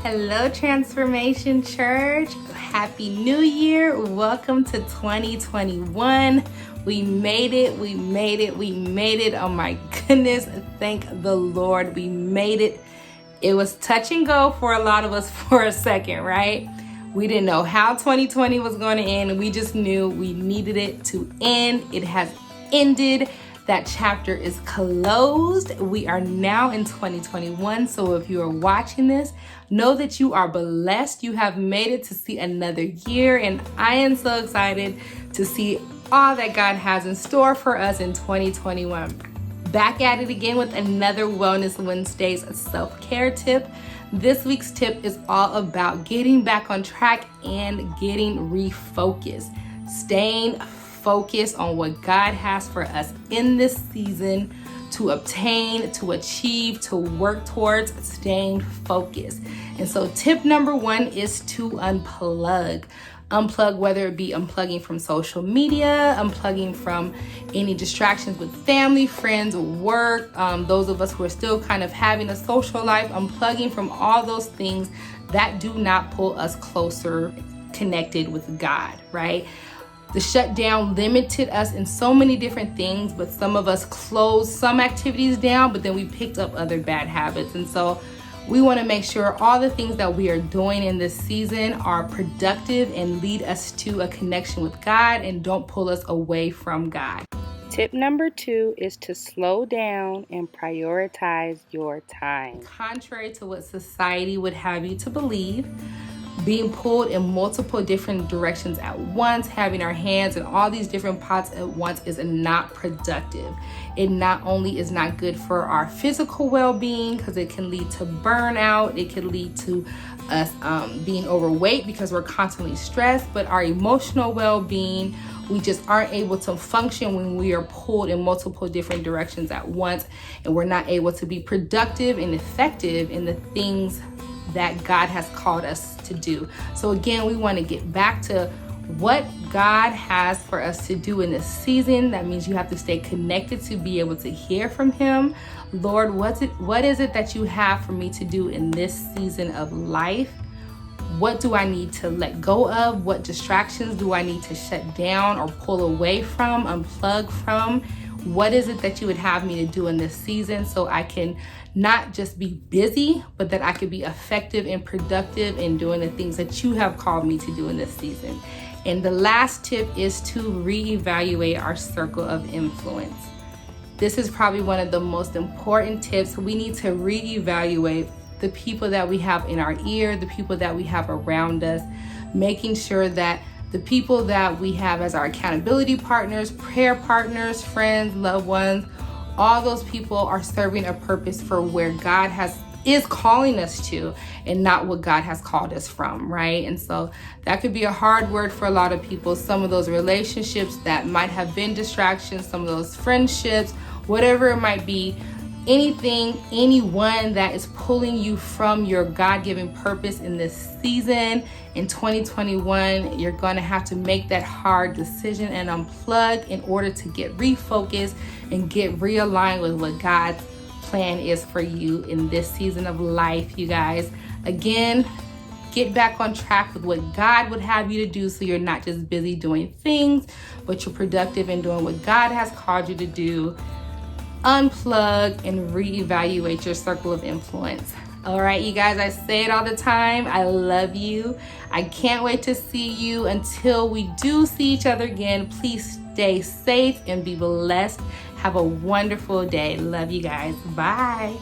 Hello, Transformation Church. Happy New Year. Welcome to 2021. We made it. We made it. We made it. Oh my goodness. Thank the Lord. We made it. It was touch and go for a lot of us for a second, right? We didn't know how 2020 was going to end. We just knew we needed it to end. It has ended. That chapter is closed. We are now in 2021. So if you are watching this, know that you are blessed. You have made it to see another year. And I am so excited to see all that God has in store for us in 2021. Back at it again with another Wellness Wednesdays self-care tip. This week's tip is all about getting back on track and getting refocused. Staying focus on what God has for us in this season to obtain, to achieve, to work towards, staying focused. And so tip number one is to unplug. Unplug, whether it be unplugging from social media, unplugging from any distractions with family, friends, work, those of us who are still kind of having a social life, unplugging from all those things that do not pull us closer connected with God, right? The shutdown limited us in so many different things, but some of us closed some activities down, but then we picked up other bad habits. And so we want to make sure all the things that we are doing in this season are productive and lead us to a connection with God and don't pull us away from God. Tip number 2 is to slow down and prioritize your time. Contrary to what society would have you to believe, being pulled in multiple different directions at once, having our hands in all these different pots at once is not productive. It not only is not good for our physical well-being because it can lead to burnout, it can lead to us being overweight because we're constantly stressed, but our emotional well-being, we just aren't able to function when we are pulled in multiple different directions at once, and we're not able to be productive and effective in the things that God has called us to do. So again, we want to get back to what God has for us to do in this season. That means you have to stay connected to be able to hear from Him. Lord, what is it that you have for me to do in this season of life? What do I need to let go of? What distractions do I need to shut down or pull away from, unplug from? What is it that you would have me to do in this season so I can not just be busy, but that I could be effective and productive in doing the things that you have called me to do in this season? And the last tip is to reevaluate our circle of influence. This is probably one of the most important tips. We need to reevaluate the people that we have in our ear, the people that we have around us, making sure that the people that we have as our accountability partners, prayer partners, friends, loved ones, all those people are serving a purpose for where God is calling us to and not what God has called us from, right? And so that could be a hard word for a lot of people. Some of those relationships that might have been distractions, some of those friendships, whatever it might be, anyone that is pulling you from your God-given purpose in this season, in 2021, you're going to have to make that hard decision and unplug in order to get refocused and get realigned with what God's plan is for you in this season of life, you guys. Again, get back on track with what God would have you to do so you're not just busy doing things, but you're productive in doing what God has called you to do. Unplug and reevaluate your circle of influence. All right, you guys, I say it all the time. I love you. I can't wait to see you. Until we do see each other again, please stay safe and be blessed. Have a wonderful day. Love you guys. Bye.